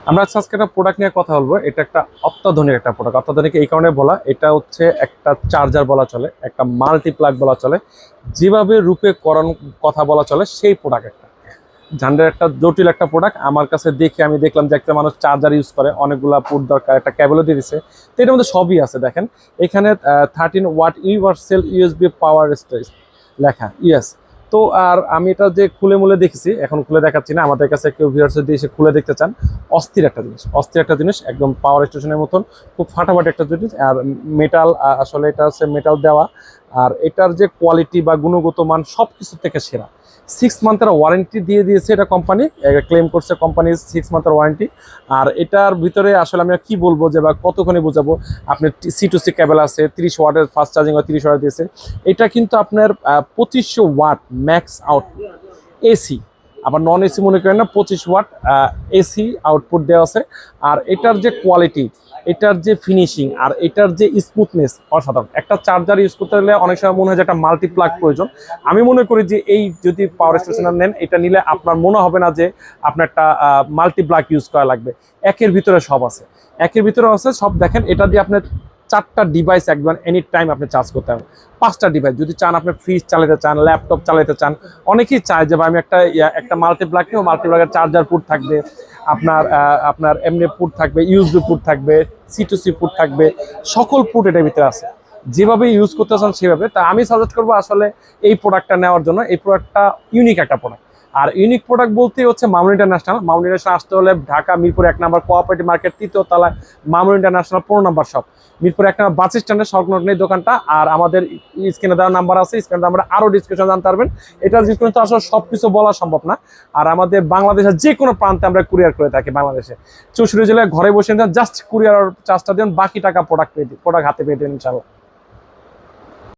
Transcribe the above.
আমরা আজকে একটা প্রোডাক্ট নিয়ে কথা বলবো। এটা একটা অত্যাধুনিক একটা প্রোডাক্ট। অত্যাধুনিক এই কারণে বলা, এটা হচ্ছে একটা চার্জার বলা চলে, একটা মাল্টি প্লাগ বলা চলে, যেভাবে রূপে করণ কথা বলা চলে সেই প্রোডাক্ট একটা ঝান্ডার একটা জটিল একটা প্রোডাক্ট। আমার কাছে দেখে আমি দেখলাম যে একটা মানুষ চার্জার ইউজ করে, অনেকগুলা পুট দরকার, একটা ক্যাবেলও দিয়ে দিচ্ছে। তো এটার মধ্যে সবই আছে। দেখেন এখানে 13 ওয়াট ইউনিভার্সাল ইউএসবি পাওয়ার স্টোরেজ লেখা, ইয়েস। তো আর আমি এটা যে খুলে মুলে দেখেছি, এখন খুলে দেখাচ্ছি না, আমাদের কাছে কেউ ভিউয়ার্স যদি এসে খুলে দেখতে চান, অস্থির একটা জিনিস, অস্থির একটা জিনিস, একদম পাওয়ার স্টেশনের মতন, খুব ফাটাফাটি একটা জিনিস। আর মেটাল, আসলে এটা হচ্ছে মেটাল দেওয়া। আর এটার যে কোয়ালিটি বা গুণগত মান সব কিছু থেকে সেরা। 6 মান্থের ওয়ারেন্টি দিয়ে দিয়েছে এটা কোম্পানি, ক্লেম করছে কোম্পানি 6 মান্থের ওয়ারেন্টি। আর এটার ভিতরে আসলে আমি কি বলবো যে বা কতক্ষণে বোঝাবো। আপনি C to C কেবল আছে, 30 ওয়াটের ফাস্ট চার্জিং হয়, 30 ওয়াট দিয়েছে। এটা কিন্তু আপনার 2500 ওয়াট ম্যাক্স আউটপুট এসি, আবার নন এসি মনে করেন না, 25 ওয়াট এসি আউটপুট দেওয়া আছে। আর এটার যে কোয়ালিটি, এটার যে ফিনিশিং, আর এটার যে স্মুথনেস অসাধারণ। একটা চার্জার ইউজ করতে হলে অনেক সময় মনে হয় যে একটা মাল্টি প্লাগ প্রয়োজন। আমি মনে করি যে এই যদি পাওয়ার স্টেশনার নেন, এটা নিলে আপনার মনে হবে না যে আপনার একটা মাল্টি প্লাগ ইউজ করা লাগবে। একের ভিতরে সব আছে, একের ভিতরে আছে সব। দেখেন এটা দিয়ে আপনার 4টা ডিভাইস একবার এনি টাইম আপনি চার্জ করতে পারেন। 5টা ডিভাইস যদি চান, আপনি ফ্রিজ চালাতে চান, ল্যাপটপ চালাতে চান। অনেকেই চায় যে আমি একটা মাল্টি প্লাগ নিও, মাল্টি প্লাগের চার্জার পুট থাকবে, আপনার এমনি পুট থাকবে, ইউএসবি পুট থাকবে, C to C পুট থাকবে, সকল পুট এটার ভিতরে আছে। যেভাবে ইউজ করতে চান সেভাবে। তা আমি সাজেস্ট করবো আসলে এই প্রোডাক্টটা নেওয়ার জন্য। এই প্রোডাক্টটা ইউনিক একটা প্রোডাক্ট। আর ইউনিক প্রোডাক্ট বলতে হচ্ছে মামুন ইন্টারন্যাশনাল। মামুন ইন্টারন্যাশনাল আসতে হলে ঢাকা মিরপুর 1 নম্বর কোঅপারেটিভ মার্কেট 3য় তলায় মামুন ইন্টারন্যাশনাল 15 নম্বর শপ, মিরপুর 1 নম্বর বাস স্ট্যান্ডের সংলগ্ন এই দোকানটা। আর আমাদের স্ক্রিনে দেওয়া নাম্বার আছে, স্ক্রিনে আমরা আরও ডিসকাশন জানতে পারবেন। এটা ডিসকাশন তো আসলে সব কিছু বলা সম্ভব না। আর আমাদের বাংলাদেশের যে কোনো প্রান্তে আমরা কুরিয়ার করে থাকি। বাংলাদেশে 64 জেলায় ঘরে বসে জাস্ট কুরিয়ার চার্জটা দেন, বাকি টাকা প্রোডাক্ট হাতে পেয়ে দেন ইনশাল্লাহ।